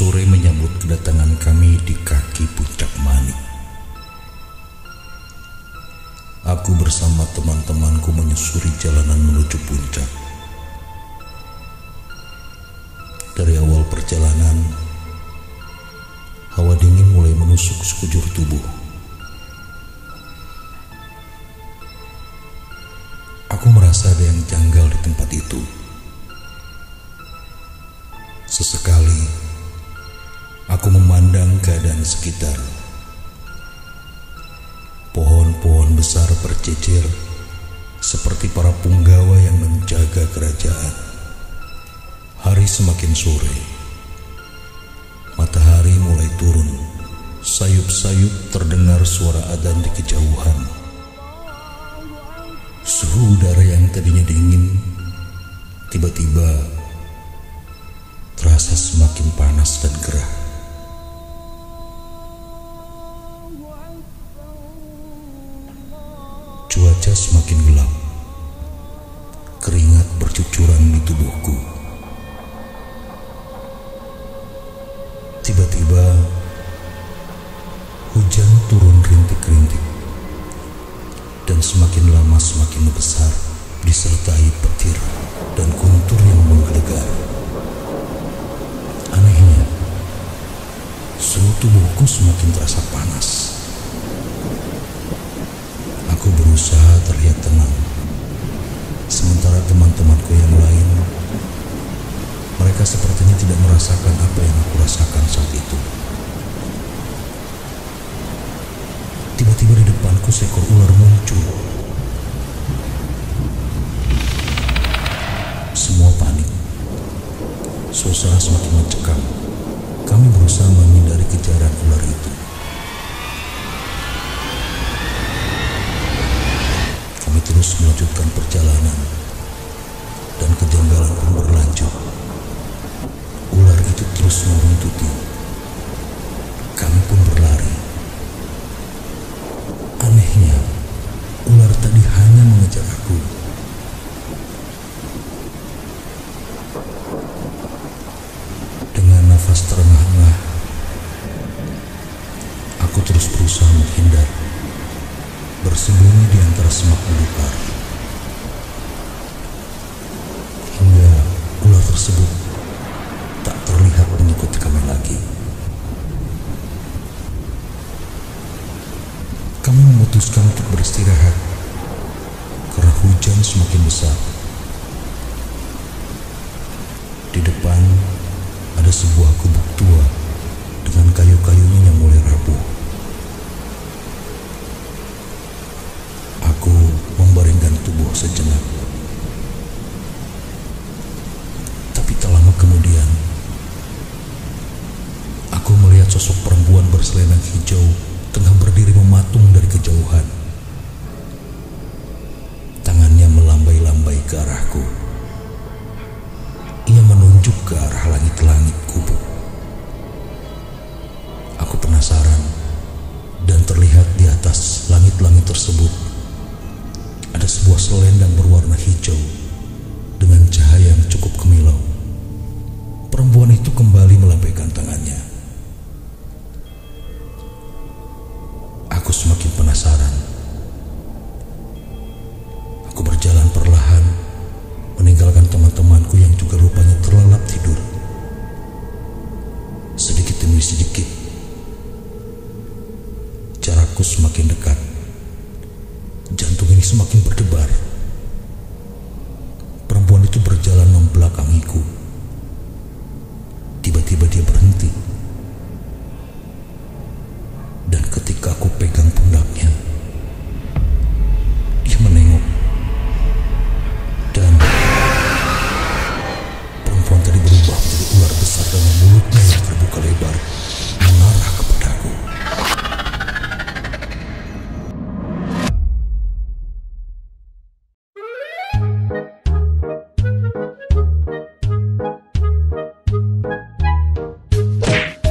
sore menyambut kedatangan kami di kaki puncak Manik. Aku bersama teman-temanku menyusuri jalanan menuju puncak. Dari awal perjalanan, hawa dingin mulai menusuk sekujur tubuh. Aku merasa ada yang janggal di tempat itu. Sesekali, aku memandang keadaan sekitar. Pohon-pohon besar berjejer seperti para punggawa yang menjaga kerajaan. Hari semakin sore. Matahari mulai turun. Sayup-sayup terdengar suara adzan di kejauhan. Suhu udara yang tadinya dingin tiba-tiba terasa semakin panas dan gerah. Cuaca semakin gelap. Keringat bercucuran di tubuhku. Tiba-tiba hujan turun rintik-rintik, dan semakin lama semakin besar, disertai petir dan guntur yang menggelegar. Anehnya, suhu tubuhku semakin terasa panas. Aku berusaha terlihat tenang, sementara teman-temanku yang lain, mereka sepertinya tidak merasakan apa yang aku rasakan saat itu. Tiba-tiba di depanku seekor ular muncul. Semua panik. Suasana semakin mencekam. Kami berusaha menghindari kejaran ular itu. Kami terus melanjutkan perjalanan, dan kejanggalan pun berlanjut. Ular itu terus membuntuti. Kami pun berlari. Anehnya, ular tadi hanya mengejar aku. Dengan nafas terengah-engah, aku terus berusaha menghindar, bersembunyi di antara semak belukar. Hingga ular tersebut tak terlihat mengikuti kami lagi. Kami memutuskan untuk beristirahat karena hujan semakin besar. Di depan ada sebuah gubuk tua dengan kayu-kayunya yang mulai rapuh. Aku membaringkan tubuh sejenak. Tapi tak lama kemudian, aku melihat sosok perempuan berselendang hijau tengah berdiri mematung dari kejauhan. Tangannya melambai-lambai ke arahku. Ia menunjuk ke arah langit-langit gubuk. Aku penasaran, dan terlihat di atas langit-langit tersebut ada sebuah selendang berwarna hijau dengan cahaya yang cukup kemilau. Perempuan itu kembali melambaikan tangannya. Aku semakin penasaran. Aku berjalan perlahan, meninggalkan teman-temanku yang juga rupanya terlelap tidur. Sedikit demi sedikit, jarakku semakin dekat. Jantung ini semakin berdebar. Perempuan itu berjalan membelakangiku. Tiba-tiba dia berhenti. Dan ketika aku pegang pundaknya, dia menengok. Dan perempuan tadi berubah menjadi ular besar dengan mulutnya yang terbuka lebar, mengarah kepadaku.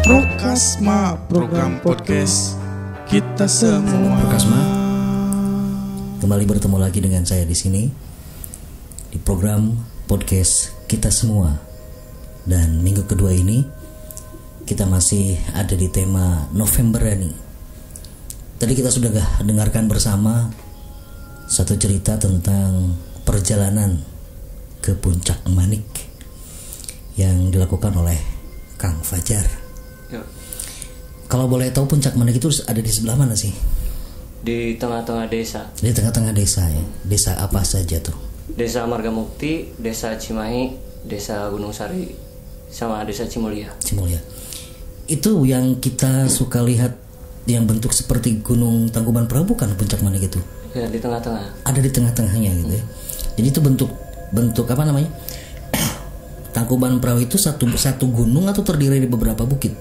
Prokasma, program podcast kita semua. Prokasma, kembali bertemu lagi dengan saya di sini di program podcast kita semua. Dan minggu kedua ini kita masih ada di tema Novemberani. Tadi kita sudah dengarkan bersama satu cerita tentang perjalanan ke Puncak Manik yang dilakukan oleh Kang Fajar. Ya. Kalau boleh tahu Puncak Manik itu ada di sebelah mana sih? Di tengah-tengah desa. Di tengah-tengah desa ya. Desa apa saja tuh? Desa Margamukti, Desa Cimahi, Desa Gunung Sari, sama Desa Cimulya. Cimulya. Itu yang kita suka lihat yang bentuk seperti Gunung Tangkuban Perahu, bukan Puncak Manik itu? Ya, di tengah-tengah. Ada di tengah-tengahnya gitu ya. Jadi itu bentuk apa namanya? Tangkuban Perahu itu satu gunung atau terdiri dari beberapa bukit?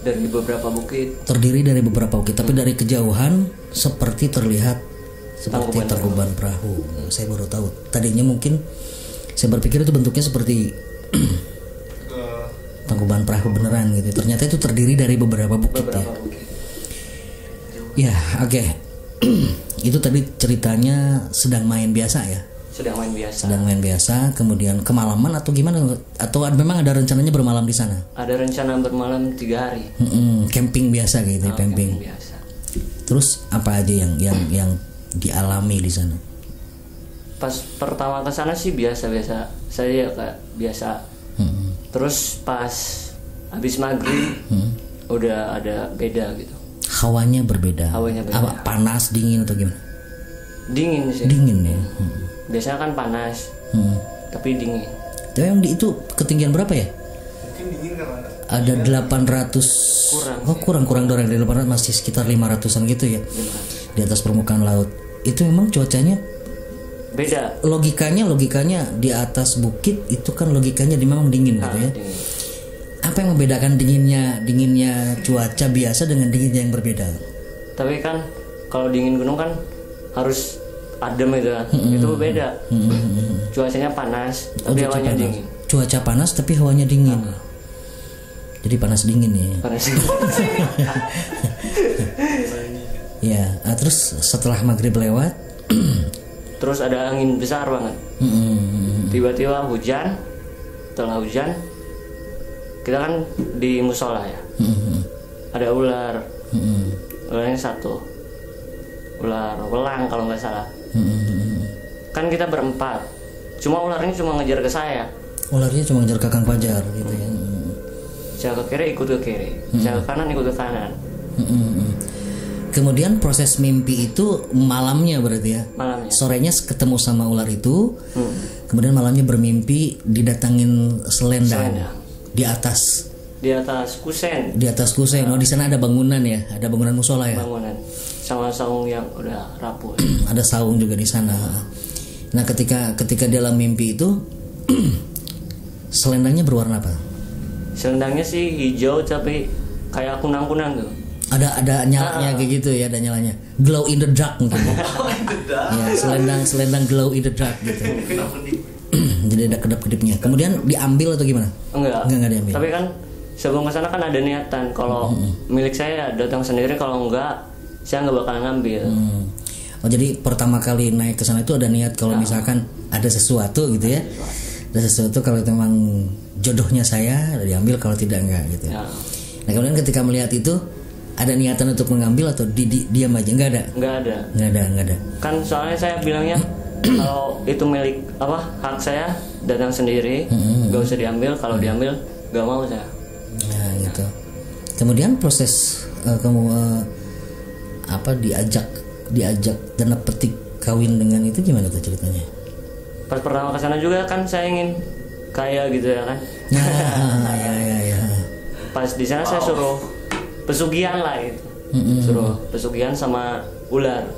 Dari beberapa bukit. Terdiri dari beberapa bukit, tapi dari kejauhan seperti terlihat seperti Tangkuban Perahu. Saya baru tahu. Tadinya mungkin saya berpikir itu bentuknya seperti Tangkuban Perahu beneran gitu. Ternyata itu terdiri dari beberapa bukit ya. Ya, oke. Itu tadi ceritanya sedang main biasa ya. Sedang main biasa. Kemudian kemalaman atau gimana? Atau memang ada rencananya bermalam di sana? Ada rencana bermalam 3 hari. Camping biasa gitu, camping biasa. Terus apa aja yang dialami di sana? Pas pertama ke sana sih biasa-biasa. Saya kayak biasa. Terus pas habis maghrib udah ada beda gitu. Hawanya berbeda. Apa panas, dingin atau gimana? Dingin sih. Dingin ya. Biasanya kan panas, tapi dingin. Tapi yang itu ketinggian berapa ya? Mungkin dingin karena Ada 800. Kurang dari 800, masih sekitar 500-an gitu ya. Di atas permukaan laut. Itu memang cuacanya beda. Logikanya di atas bukit itu kan logikanya memang dingin gitu ya. Dingin. Apa yang membedakan dinginnya cuaca biasa dengan dinginnya yang berbeda? Tapi kan kalau dingin gunung kan harus adem gitu kan. Itu beda. Cuacanya panas, tapi hawanya dingin. Cuaca panas tapi hawanya dingin. Jadi panas dingin ya. Panas. Ya, terus setelah maghrib lewat, Terus ada angin besar banget. Tiba-tiba hujan. Setelah hujan, kita kan di musola ya. Ada ular. Ularnya 1. Ular welang kalau nggak salah. Kan kita berempat. Cuma ularnya cuma ngejar ke saya. ularnya cuma ngejar ke Kang Fajar gitu ya. Saya ke kiri ikut ke kiri, saya ke kanan ikut ke kanan. Kemudian proses mimpi itu malamnya berarti ya. Malamnya. Sorenya ketemu sama ular itu. Kemudian malamnya bermimpi didatangin selendang. Di atas kusen. Di atas kusen. Oh, di sana ada bangunan ya, ada bangunan musola ya. Bangunan sama saung yang udah rapuh. Ada saung juga di sana. Nah, ketika dalam mimpi itu selendangnya berwarna apa? Selendangnya sih hijau tapi kayak kunang-kunang tuh. Ada nyalanya kayak gitu ya, ada nyalanya. Glow in the dark mungkin. Ya, selendang glow in the dark gitu. Jadi ada kedap-kedipnya. Kemudian diambil atau gimana? Enggak diambil. Tapi kan sebelum kesana kan ada niatan kalau milik saya datang sendiri, kalau enggak saya nggak bakal ngambil. Oh, jadi pertama kali naik ke sana itu ada niat kalau misalkan ada sesuatu gitu ya. Ada sesuatu, kalau memang jodohnya saya diambil, kalau tidak enggak gitu. Ya. Nah, kemudian ketika melihat itu ada niatan untuk mengambil atau diam aja? Enggak ada. Kan soalnya saya bilangnya kalau itu milik hak saya, datang sendiri, gak usah diambil. Kalau diambil gak mau saya. Nah gitu. Kemudian proses kamu diajak tanda petik kawin dengan itu gimana tuh ceritanya? Pas pertama kesana juga kan saya ingin kaya gitu ya kan. Ya. Pas di sana saya suruh pesugihan lah gitu. Suruh pesugihan sama ular.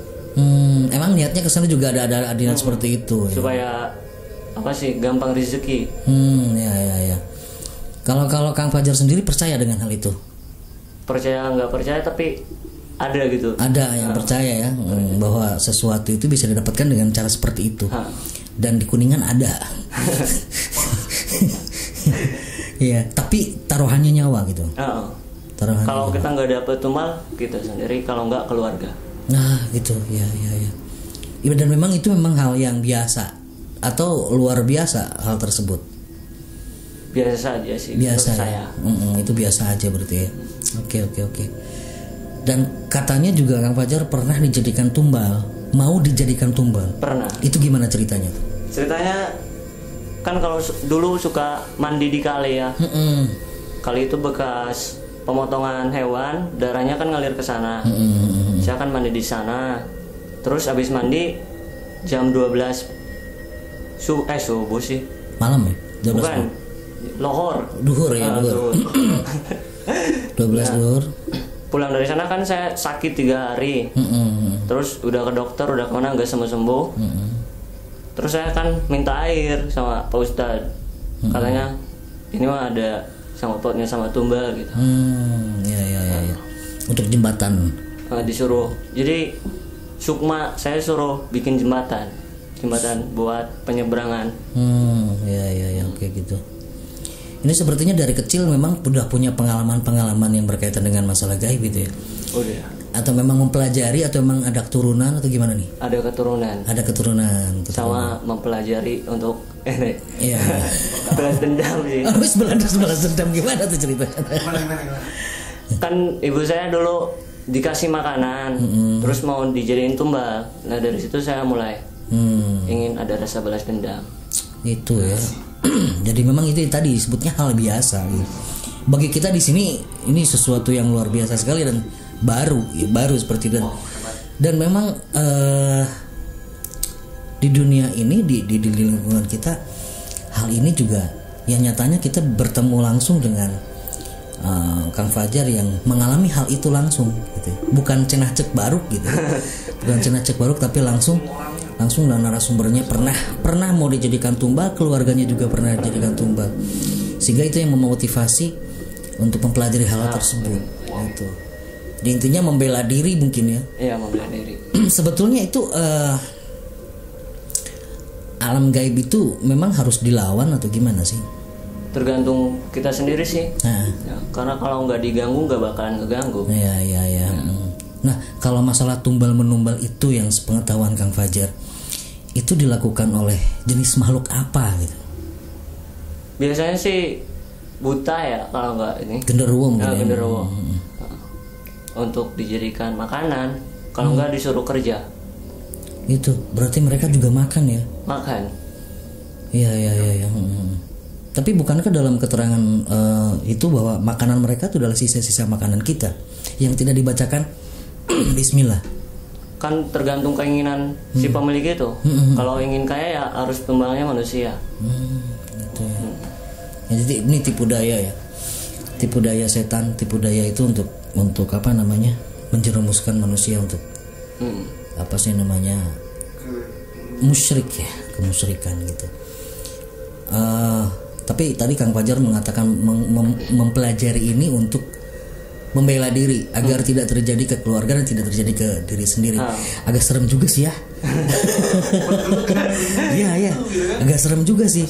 Emang niatnya kesana juga ada niat seperti itu supaya gampang rezeki. Ya. Kalau Kang Fajar sendiri percaya dengan hal itu? Percaya nggak percaya tapi ada gitu. Ada yang percaya ya, bahwa sesuatu itu bisa didapatkan dengan cara seperti itu. Dan di Kuningan ada. Iya, tapi taruhannya nyawa gitu. Kalau kita nggak dapet tumbal, kita sendiri. Kalau nggak, keluarga. Nah gitu, ya. Dan memang itu memang hal yang biasa atau luar biasa hal tersebut. biasa aja sih. Biasa menurut ya. saya. Itu biasa aja berarti ya. Oke. Dan katanya juga Kang Fajar pernah dijadikan tumbal, mau dijadikan tumbal. Pernah. Itu gimana ceritanya? Ceritanya kan kalau dulu suka mandi di kali ya. Kali itu bekas pemotongan hewan, darahnya kan ngalir ke sana. Saya kan mandi di sana. Terus habis mandi jam 12 subuh sih. Malam ya? 12 Bukan. malam. Lohor. Duhur ya, duhur. 12 duhur. Pulang dari sana kan saya sakit 3 hari. Terus udah ke dokter, udah kemana nggak sembuh. Terus saya kan minta air sama Pak Ustadz. Katanya ini mah ada sama potnya sama tumbal gitu. Ya. Untuk jembatan. Disuruh. Jadi Sukma saya suruh bikin jembatan buat penyeberangan. Ya, oke gitu. Ini sepertinya dari kecil memang udah punya pengalaman yang berkaitan dengan masalah gaib gitu ya. Udah. Atau memang mempelajari atau memang ada keturunan atau gimana nih? Ada keturunan. Sama mempelajari untuk Iya. balas dendam sih. Habis balas dendam gimana tuh ceritanya? Kan ibu saya dulu dikasih makanan, terus mau dijadiin tumbal. Nah dari situ saya mulai ingin ada rasa balas dendam. Itu ya. Jadi memang itu tadi disebutnya hal biasa gitu. Bagi kita di sini ini sesuatu yang luar biasa sekali dan baru seperti itu. Dan memang di dunia ini di lingkungan kita hal ini juga yang nyatanya kita bertemu langsung dengan Kang Fajar yang mengalami hal itu langsung gitu. Bukan cenah cek baruk gitu. Bukan cenah cek baruk tapi langsung dan narasumbernya pernah mau dijadikan tumbal, keluarganya juga pernah dijadikan tumbal. Sehingga itu yang memotivasi untuk mempelajari hal tersebut gitu. Jadi intinya membela diri mungkin ya. Iya, membela diri. Sebetulnya itu alam gaib itu memang harus dilawan atau gimana sih? Tergantung kita sendiri sih. Ya, karena kalau nggak diganggu nggak bakalan keganggu. Iya. Nah, kalau masalah tumbal menumbal itu yang sepengetahuan Kang Fajar itu dilakukan oleh jenis makhluk apa gitu? Biasanya sih buta ya, kalau nggak ini. Genderuwo mungkin. Genderuwo. Untuk dijadikan makanan, kalau nggak disuruh kerja. Itu berarti mereka juga makan ya? Makan. Iya. Tapi bukankah dalam keterangan itu bahwa makanan mereka itu adalah sisa-sisa makanan kita yang tidak dibacakan Bismillah? Kan tergantung keinginan si pemilik itu. Kalau ingin kaya ya harus tumbalnya manusia. Gitu ya. Ya, jadi ini tipu daya ya. Tipu daya setan, tipu daya itu untuk apa namanya? Menjerumuskan manusia untuk apa sih namanya? Musyrik ya, kemusyrikan gitu. Tapi tadi Kang Fajar mengatakan mempelajari ini untuk membela diri agar tidak terjadi ke keluarga dan tidak terjadi ke diri sendiri. Agak serem juga sih ya. Iya. Agak serem juga sih.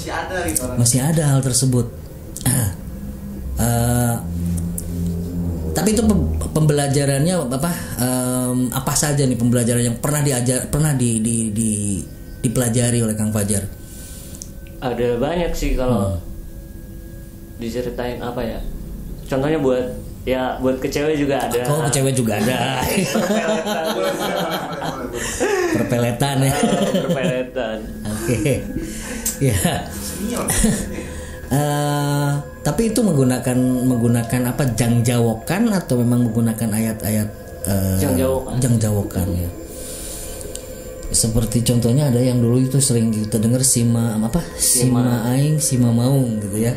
Masih ada hal tersebut. Tapi itu pembelajarannya apa saja nih pembelajaran yang pernah dipelajari oleh Kang Fajar? Ada banyak sih kalau diceritain apa ya. Contohnya buat ke cewek juga ada. Oh, ke cewek juga ada. Perpeletan ya. Perpeletan. Oke. Ya. Tapi itu menggunakan apa jangjawokan atau memang menggunakan ayat-ayat jangjawokan ya. Seperti contohnya ada yang dulu itu sering kita dengar sima aing sima maung gitu ya.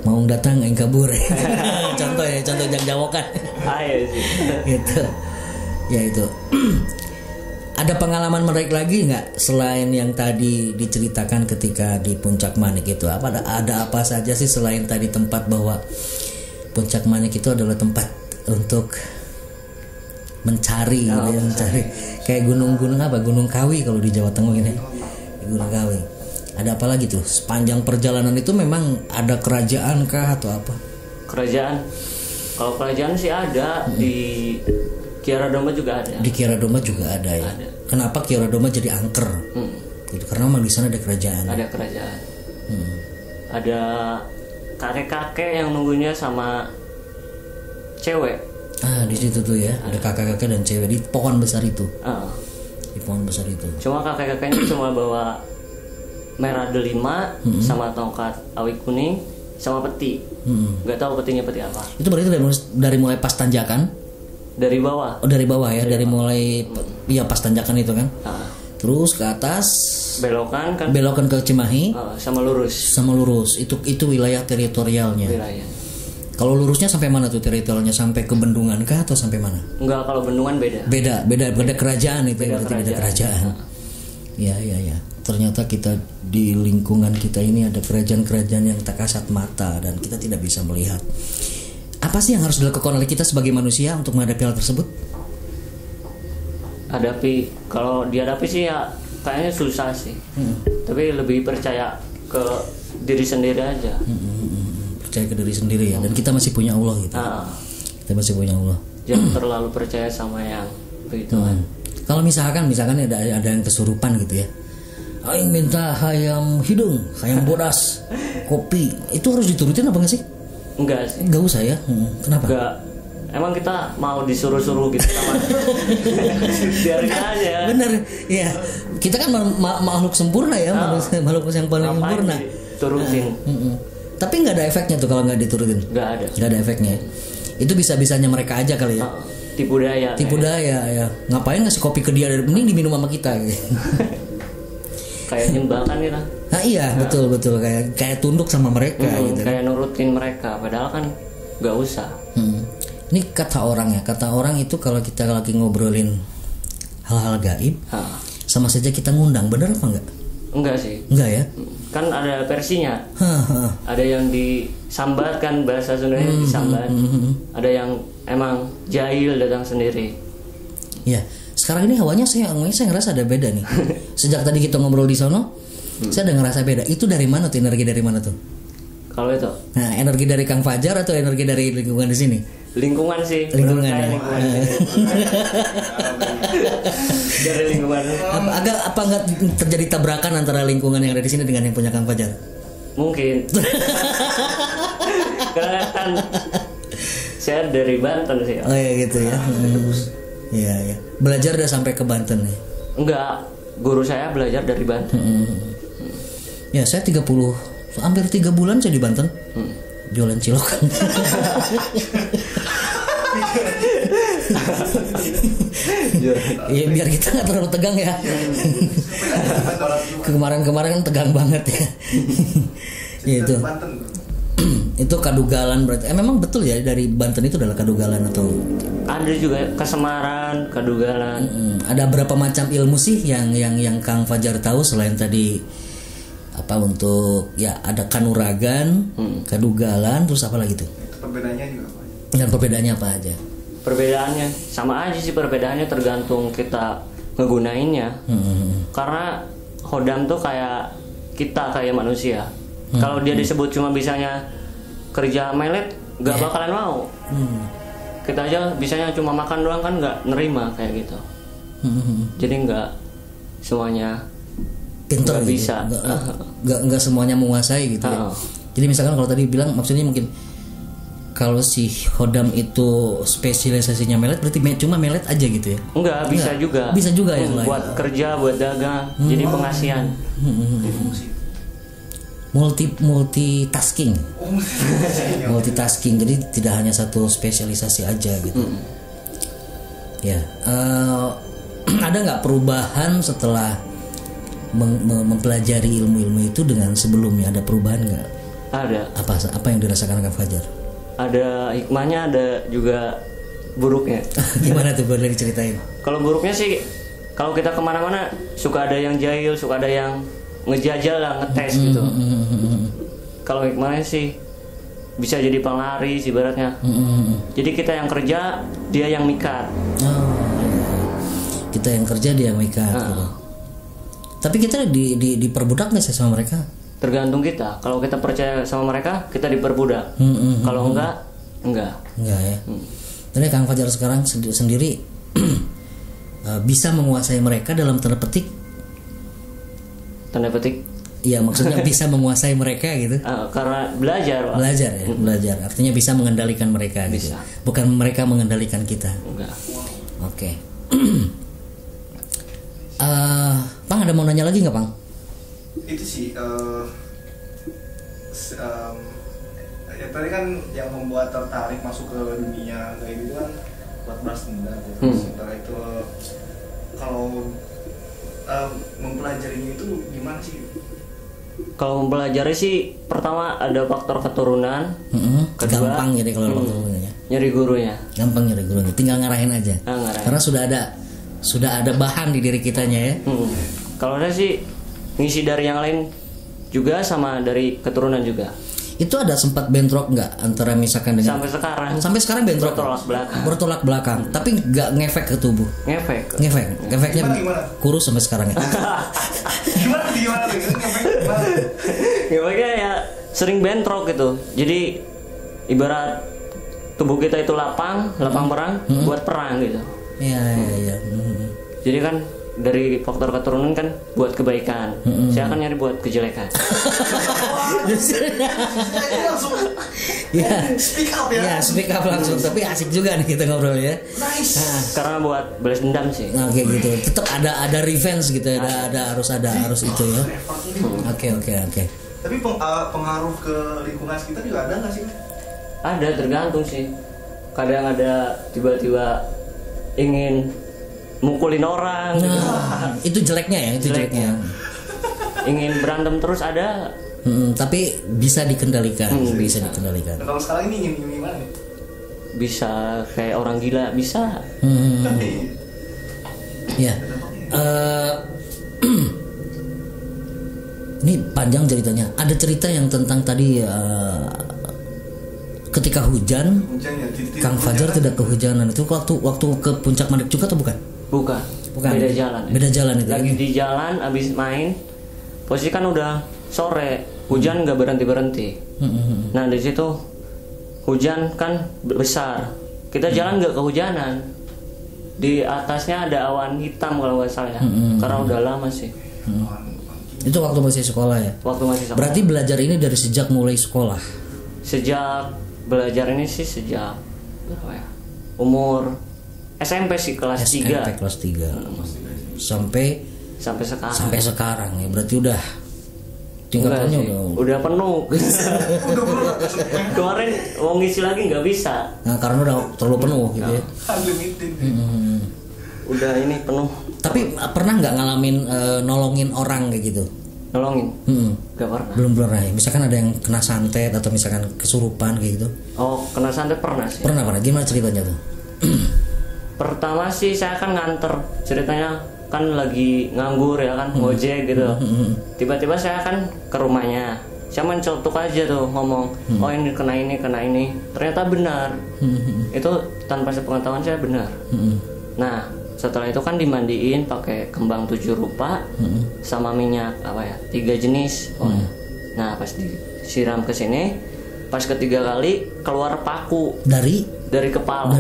Maung datang aing kabur. contoh jangjawokan. Iya sih. Gitu. Ya itu. Ada pengalaman menarik lagi nggak selain yang tadi diceritakan ketika di Puncak Manik itu? Ada apa saja sih selain tadi tempat bahwa Puncak Manik itu adalah tempat untuk mencari, mencari kayak gunung Kawi kalau di Jawa Tengah ini, Gunung Kawi. Ada apa lagi tuh? Sepanjang perjalanan itu memang ada kerajaan kah atau apa? Kerajaan. Kalau kerajaan sih ada di Kiara Domba juga ada. Di Kiara Domba juga ada ya. Ada. Kenapa Kiara Domba jadi angker? Gitu, karena memang di sana ada kerajaan. Ada kerajaan. Ada kakek-kakek yang nunggunya sama cewek. Di situ tuh ya, ada kakek-kakek dan cewek di pohon besar itu. Di pohon besar itu. Cuma kakek-kakeknya cuma bawa merah delima sama tongkat awi kuning sama peti. Nggak tahu petinya peti apa. Itu berarti dari mulai pas tanjakan? Dari bawah. Oh, dari bawah ya, dari mulai ya pas tanjakan itu kan. Terus ke atas belokan ke Cimahi sama lurus. Itu wilayah teritorialnya. Wilayah. Kalau lurusnya sampai mana tuh teritorialnya? Sampai ke Bendungan kah atau sampai mana? Enggak, kalau Bendungan beda kerajaan itu. Beda kerajaan. Ya. Ternyata kita di lingkungan kita ini ada kerajaan-kerajaan yang tak kasat mata dan kita tidak bisa melihat. Apa sih yang harus dilakukan oleh kita sebagai manusia untuk menghadapi hal tersebut? Kalau dihadapi sih ya kayaknya susah sih. Tapi lebih percaya ke diri sendiri aja. Percaya ke diri sendiri ya. Dan kita masih punya Allah gitu. Kita masih punya Allah. Jangan terlalu percaya sama yang begitu kan. Kalau misalkan ada yang kesurupan gitu ya. Aing minta hayam hidung, hayam bodas, kopi. Itu harus diturutin apa enggak sih? Enggak sih. Enggak usah ya. Kenapa? Enggak. Emang kita mau disuruh-suruh gitu sama biarin aja. Bener ya. Kita kan makhluk sempurna ya, makhluk yang paling sempurna. Turutin. Tapi nggak ada efeknya tuh kalau nggak diturutin. Nggak ada efeknya. Itu bisa-bisanya mereka aja kali ya. Tipu daya ya. Ngapain ngasih kopi ke dia, mending diminum sama kita gitu. Kayak nyembah kan kita. Nah iya betul kayak tunduk sama mereka gitu. Kayak nurutin mereka padahal kan nggak usah. Ini kata orang itu kalau kita lagi ngobrolin hal-hal gaib sama saja kita ngundang, bener apa enggak? Enggak sih. Enggak ya? Kan ada versinya. Ada yang disambat kan, bahasa Sundanya disambat. Ada yang emang jahil datang sendiri. Ya, sekarang ini hawanya saya ngerasa ada beda nih. Sejak tadi kita ngobrol di sono, saya ada ngerasa beda. Itu dari mana tuh, energi dari mana tuh? Kalau itu? Nah, energi dari Kang Fajar atau energi dari lingkungan di sini? Lingkungan sih. Lingkungan ya. Dari lingkungan. Apa nggak terjadi tabrakan antara lingkungan yang ada di sini dengan yang punya Kang Fajar? Mungkin. Karena kan saya dari Banten sih. Oh ya gitu ya. Iya. Belajar udah sampai ke Banten nih? Enggak, guru saya belajar dari Banten. Ya saya hampir 3 bulan saya di Banten. Jualan cilok. Iya biar kita nggak terlalu tegang ya. Kemarin kan tegang banget ya. Itu. Itu Kadugalan berarti. Memang betul ya dari Banten itu adalah Kadugalan atau? Ada juga Kesemaran, Kadugalan. Ada berapa macam ilmu sih yang Kang Fajar tahu selain tadi apa untuk ya ada Kanuragan, Kadugalan, terus apa lagi tuh? Perbedaannya juga apa? Dan perbedaannya apa aja? Perbedaannya sama aja sih, perbedaannya tergantung kita ngegunainnya. Karena Hodam tuh kayak kita, kayak manusia. Kalau dia disebut cuma bisanya kerja melet, nggak bakalan mau. Kita aja bisanya cuma makan doang kan nggak nerima kayak gitu. Jadi nggak semuanya pintar gitu. Bisa. Nggak semuanya menguasai gitu ya. Jadi misalkan kalau tadi bilang maksudnya mungkin kalau si Hodam itu spesialisasinya melet berarti cuma melet aja gitu ya? Enggak, bisa juga. Bisa juga yang lain. Buat kerja, buat dagang, jadi pengasihan. Multitasking. Jadi tidak hanya satu spesialisasi aja gitu. Ya, ada nggak perubahan setelah mempelajari ilmu-ilmu itu dengan sebelumnya? Ada perubahan nggak? Ada. Apa yang dirasakan Kang Fajar? Ada hikmahnya, ada juga buruknya. Gimana tuh, boleh diceritain? Kalau buruknya sih, kalau kita kemana-mana suka ada yang jahil, suka ada yang ngejajal lah, ngetes gitu. Kalau hikmahnya sih bisa jadi penglaris ibaratnya. Jadi kita yang kerja, dia yang mikat. Kita yang kerja, dia yang mikat. Gitu. Tapi kita diperbudak nggak sih sama mereka? Tergantung kita. Kalau kita percaya sama mereka, kita diperbudak. Kalau enggak ya. Jadi Kang Fajar sekarang sendiri bisa menguasai mereka dalam tanda petik ya maksudnya bisa menguasai mereka gitu. Karena belajar, Pak. Belajar ya, belajar. Artinya bisa mengendalikan mereka gitu. Bisa. Bukan mereka mengendalikan kita. Enggak. Oke. Pang ada mau nanya lagi nggak, Pang? Itu sih ya tadi kan yang membuat tertarik masuk ke dunia kayak gitu kan buat balas dendam ya. Sementara itu kalau mempelajarinya itu gimana sih? Kalau mempelajari sih pertama ada faktor keturunan. Kedua, gampang jadi kalau faktor keturunannya. Nyari gurunya. Gampang nyari gurunya, tinggal ngarahin aja. Ngarahin. Karena sudah ada bahan di diri kitanya ya. Kalau saya sih ngisi dari yang lain juga sama dari keturunan juga. Itu ada sempat bentrok nggak antara misalkan dengan sampai sekarang bentrok bertolak belakang tapi nggak ngefek ke tubuh. Ngefeknya gimana? Kurus sampai sekarang ya. gimana ngefeknya ya sering bentrok gitu. Jadi ibarat tubuh kita itu lapang perang buat perang gitu. Iya. Jadi kan dari faktor keturunan kan buat kebaikan. Saya akan nyari buat kejelekan. langsung speak up ya. Ya, speak up langsung. Tapi asik juga nih kita ngobrol ya. Nice. Karena buat balas dendam sih. Nah, kayak gitu. Tetap ada revenge gitu ya. Harus itu ya. Oke. Tapi pengaruh ke lingkungan sekitar juga ada nggak sih? Ada, tergantung sih. Kadang ada tiba-tiba ingin mukulin orang. Nah, itu jeleknya ya, jeleknya. Ingin berantem terus ada. Tapi bisa dikendalikan. Bisa dikendalikan. Nah, kalau sekarang ini ingin gimana nih? Bisa kayak orang gila, bisa. Ya. Ini panjang ceritanya. Ada cerita yang tentang tadi ketika hujan ya, Kang Fajar tidak kehujanan. Itu waktu ke Puncak Mandek juga atau bukan? Bukan. Beda jalan. Beda jalan itu. Lagi di jalan abis main. Posisi kan udah sore, hujan nggak berhenti. Nah di situ hujan kan besar. Kita jalan nggak kehujanan. Di atasnya ada awan hitam kalau nggak salah ya. Karena udah lama sih. Itu waktu masih sekolah ya. Waktu masih sekolah. Berarti belajar ini dari sejak mulai sekolah. Sejak belajar ini sih sejak berapa ya? Umur SMP sih kelas 3. SMP kelas 3. Sampai sekarang ya. Berarti udah tingkatannya udah penuh. Kemarin mau ngisi lagi nggak bisa. Nah, karena udah terlalu penuh gitu ya. Udah ini penuh. Tapi pernah nggak ngalamin nolongin orang kayak gitu? Nolongin? Gak pernah. Belum pernah ya. Misalkan ada yang kena santet atau misalkan kesurupan kayak gitu. Oh, kena santet pernah sih. Pernah. Gimana ceritanya tuh? Pertama sih saya kan nganter, ceritanya kan lagi nganggur ya kan, ngojek gitu. Tiba-tiba saya kan ke rumahnya, saya mencetuk aja tuh ngomong, oh ini kena ini. Ternyata benar. Itu tanpa sepengetahuan saya benar. Nah setelah itu kan dimandiin pakai kembang 7 rupa sama minyak 3 jenis. Nah pas disiram ke sini, pas ketiga kali keluar paku dari kepala.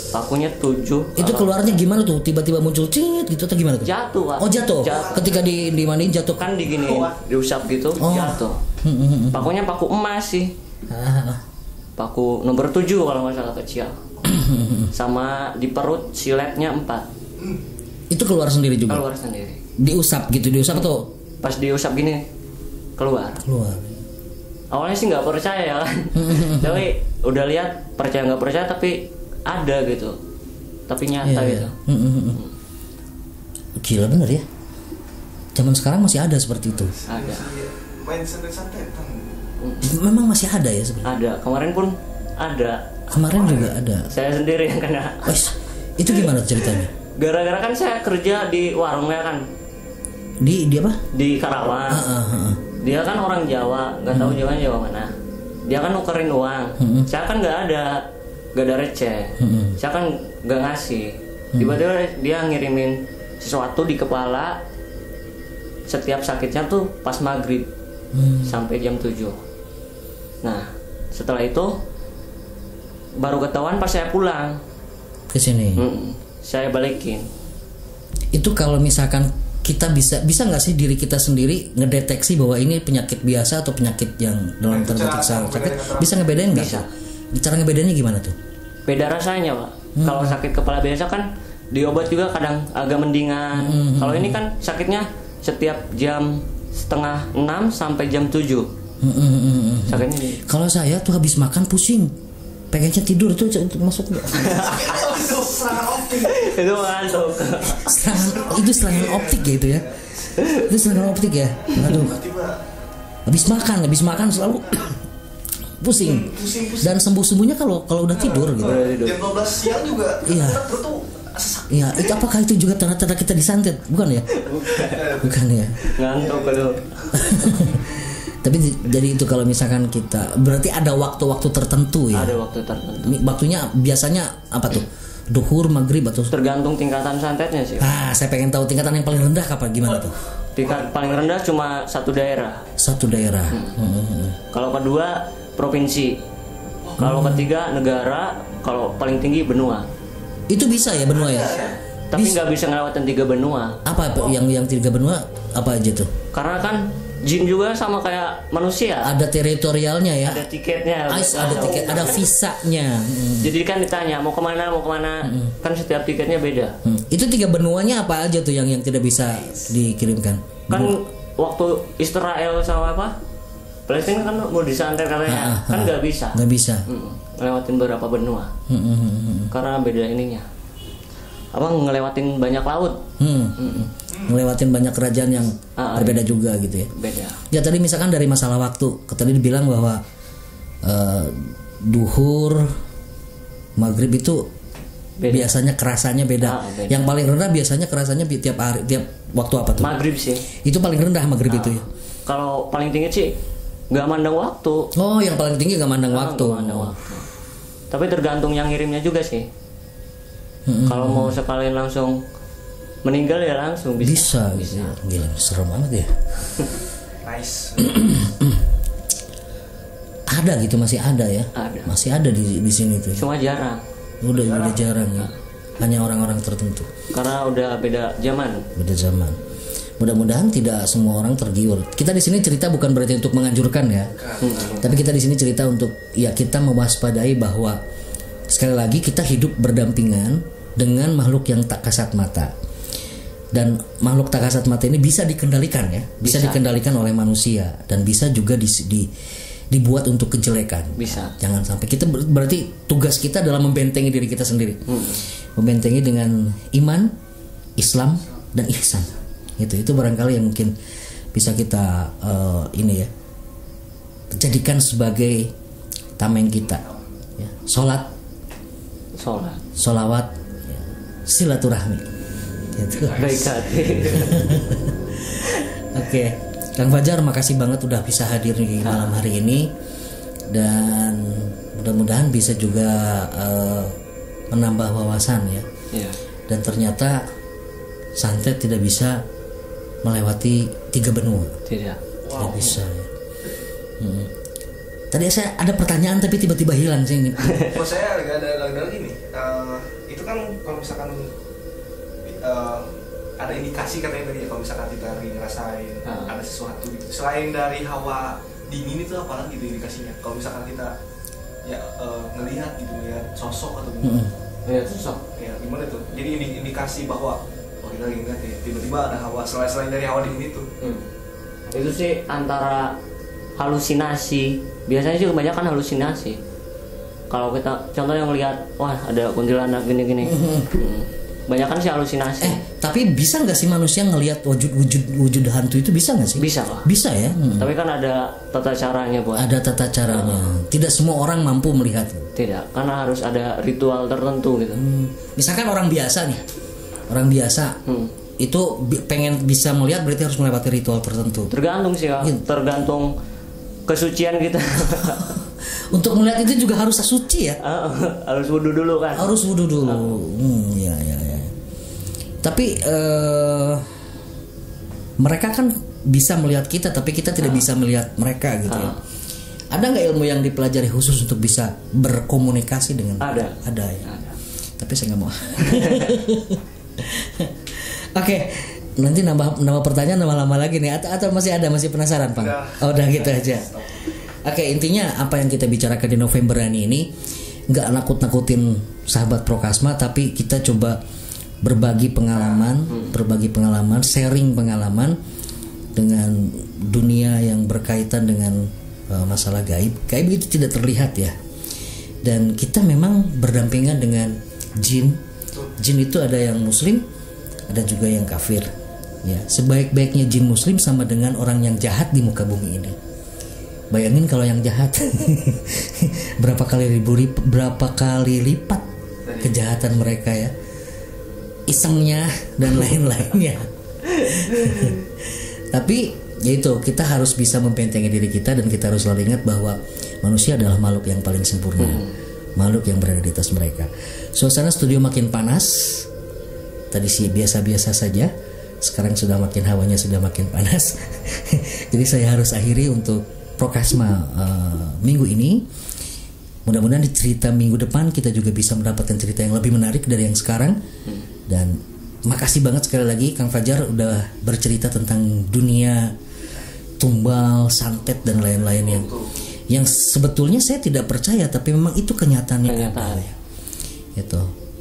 Pakunya 7. Itu keluarnya gimana tuh? Tiba-tiba muncul cit gitu atau gimana tuh? Jatuh, Pak. Oh jatuh. Ketika dimandiin jatuh. Kan digini, diusap gitu, jatuh. Pakunya paku emas sih. Paku nomor 7 kalau nggak salah, kecil. Sama di perut siletnya 4. Itu keluar sendiri juga? Keluar sendiri. Diusap atau? Pas diusap gini keluar. Awalnya sih nggak percaya ya kan. Tapi udah lihat, percaya nggak percaya tapi ada gitu, tapi nyata gitu. Gila bener ya. Zaman sekarang masih ada seperti itu. Ada. Main santet-santetan. Memang masih ada ya sebenarnya. Ada. Kemarin pun ada. Kemarin juga ada. Saya sendiri yang kena. Itu gimana ceritanya? Gara-gara kan saya kerja di warungnya kan. Di apa? Di Karawang. Dia kan orang Jawa, nggak tahu Jawa mana. Dia kan nukerin uang. Saya kan nggak ada receh. Saya kan nggak ngasih. Tiba-tiba dia ngirimin sesuatu di kepala. Setiap sakitnya tuh pas maghrib sampai jam 7. Nah setelah itu baru ketahuan pas saya pulang ke sini. Saya balikin. Itu kalau misalkan kita bisa nggak sih diri kita sendiri ngedeteksi bahwa ini penyakit biasa atau penyakit yang dalam tanda petik sakit? Bisa ngebedain nggak? Bisa. Cara ngebedainnya gimana tuh? Beda rasanya Pak. Kalau sakit kepala biasa kan diobat juga kadang agak mendingan. Kalau ini kan sakitnya setiap jam 5:30 sampai jam 7. Sakitnya. Kalau saya tuh habis makan pusing, pengennya tidur itu maksud nggak? Itu serangan optik. Itu ngantuk. Itu serangan optik ya itu ya. Itu serangan optik ya. Aduh. Habis makan selalu pusing. Dan sembuhnya kalau udah tidur gitu. Jam 12 siang juga. Iya. Perut tuh sesak. Iya, itu apakah itu juga tanda-tanda kita disantet? Bukan ya? Bukan ya. Ngantuk itu. Tapi jadi itu kalau misalkan kita berarti ada waktu-waktu tertentu ya. Ada waktu tertentu. Waktunya biasanya apa tuh? Duhur, maghrib atau? Tergantung tingkatan santetnya sih. Saya pengen tahu tingkatan yang paling rendah kapan gimana tuh? Tingkat paling rendah cuma satu daerah. Satu daerah. Kalau kedua provinsi. Kalau ketiga negara. Kalau paling tinggi benua. Itu bisa ya benua ya? Tapi nggak bisa ngelewatin 3 benua. Apa yang 3 benua apa aja tuh? Karena kan jin juga sama kayak manusia. Ada teritorialnya ya? Ada tiketnya. Ada tiket, ada visanya. Jadi kan ditanya mau kemana, kan setiap tiketnya beda. Itu 3 benuanya apa aja tuh yang tidak bisa dikirimkan? Kan waktu Israel sama apa? Palestina kan mau disantet katanya, kan nggak bisa. Nggak bisa. Ngelewatin beberapa benua. Karena beda ininya. Ngelewatin banyak laut. Ngelewatin banyak kerajaan yang berbeda juga gitu ya. Beda. Ya tadi misalkan dari masalah waktu, tadi dibilang bahwa duhur, maghrib itu beda. Biasanya kerasanya beda. Beda. Yang paling rendah biasanya kerasanya tiap hari, tiap waktu apa tuh? Maghrib sih. Itu paling rendah maghrib itu ya. Kalau paling tinggi sih nggak mandang waktu. Oh, yang paling tinggi nggak mandang waktu. Tapi tergantung yang ngirimnya juga sih. Kalau mau sekalian langsung meninggal ya langsung bisa. Bisa. Gila, serem banget ya. Nice. Ada gitu, masih ada ya? Ada. Masih ada di sini tuh. Cuma jarang. Udah jarang ya. Hanya orang-orang tertentu. Karena udah beda zaman. Beda zaman. Mudah-mudahan tidak semua orang tergiur. Kita di sini cerita bukan berarti untuk menganjurkan ya. Tapi kita di sini cerita untuk ya kita mewaspadai bahwa sekali lagi kita hidup berdampingan dengan makhluk yang tak kasat mata. Dan makhluk tak kasat mata ini bisa dikendalikan ya. Bisa dikendalikan oleh manusia dan bisa juga dibuat untuk kejelekan. Bisa. Jangan sampai kita berarti tugas kita adalah membentengi diri kita sendiri. Membentengi dengan iman, Islam dan ihsan. Itu barangkali yang mungkin bisa kita ini ya jadikan sebagai tameng kita ya. Sholawat ya. Silaturahmi gitu. Baik hati. Oke, Kang Fajar makasih banget udah bisa hadir di malam hari ini dan mudah-mudahan bisa juga menambah wawasan ya. Dan ternyata santet tidak bisa melewati 3 benua. Tidak bisa ya. Tadi saya ada pertanyaan tapi tiba-tiba hilang sih ini. Kalau saya ada gini, itu kan kalau misalkan ada indikasi katanya tadi ya, kalau misalkan kita lagi ngerasain ada sesuatu gitu. Selain dari hawa dingin itu apa lagi gitu indikasinya? Kalau misalkan kita ya ngelihat gitu, ngelihat sosok atau gimana? Ngelihat sosok. Ya gimana tuh? Jadi indikasi bahwa kita lagi ngeliat ya, tiba-tiba ada hawa selain dari hawa dingin itu. Itu sih antara halusinasi. Biasanya sih kebanyakan halusinasi. Kalau kita contoh yang lihat, wah ada kuntilanak gini-gini. Banyakan sih halusinasi. Tapi bisa nggak sih manusia ngelihat wujud hantu itu, bisa nggak sih? Bisa lah. Bisa ya. Tapi kan ada tata caranya buat. Ada tata caranya. Tidak semua orang mampu melihat. Tidak, karena harus ada ritual tertentu gitu. Misalkan orang biasa nih. Orang biasa itu pengen bisa melihat berarti harus melewati ritual tertentu. Tergantung sih ya, tergantung kesucian kita. Untuk melihat itu juga harus suci ya. Harus wudu dulu kan. Harus wudu dulu. Ya. Tapi mereka kan bisa melihat kita, tapi kita tidak bisa melihat mereka gitu ya. Ada nggak ilmu yang dipelajari khusus untuk bisa berkomunikasi dengan? Ada ya. Ada. Tapi saya nggak mau. Oke, nanti nambah pertanyaan lama-lama lagi nih atau masih penasaran, Pak? Udah gitu aja. Oke, intinya apa yang kita bicarakan di Novemberani ini nggak nakut-nakutin sahabat Prokasma, tapi kita coba berbagi pengalaman, sharing pengalaman dengan dunia yang berkaitan dengan masalah gaib. Gaib itu tidak terlihat ya. Dan kita memang berdampingan dengan jin. Jin itu ada yang muslim, ada juga yang kafir. Ya, sebaik-baiknya jin muslim sama dengan orang yang jahat di muka bumi ini. Bayangin kalau yang jahat berapa kali lipat kejahatan mereka ya, isengnya dan lain-lainnya. Tapi yaitu kita harus bisa membentengi diri kita, dan kita harus selalu ingat bahwa manusia adalah makhluk yang paling sempurna, makhluk yang berada di atas mereka. Suasana studio makin panas. Tadi sih biasa-biasa saja, sekarang hawanya sudah makin panas. Jadi saya harus akhiri untuk Prokasma minggu ini. Mudah-mudahan di cerita minggu depan kita juga bisa mendapatkan cerita yang lebih menarik dari yang sekarang. Dan makasih banget sekali lagi Kang Fajar udah bercerita tentang dunia tumbal, santet dan lain-lain yang sebetulnya saya tidak percaya, tapi memang itu kenyataannya.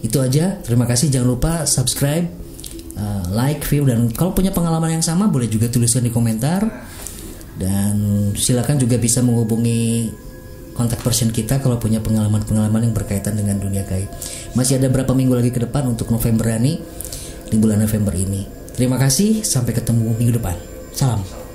Itu aja. Terima kasih. Jangan lupa subscribe, like, view, dan kalau punya pengalaman yang sama boleh juga tuliskan di komentar. Dan silakan juga bisa menghubungi kontak person kita kalau punya pengalaman yang berkaitan dengan dunia gaib. Masih ada berapa minggu lagi ke depan untuk Novemberani di bulan November ini. Terima kasih, sampai ketemu minggu depan. Salam.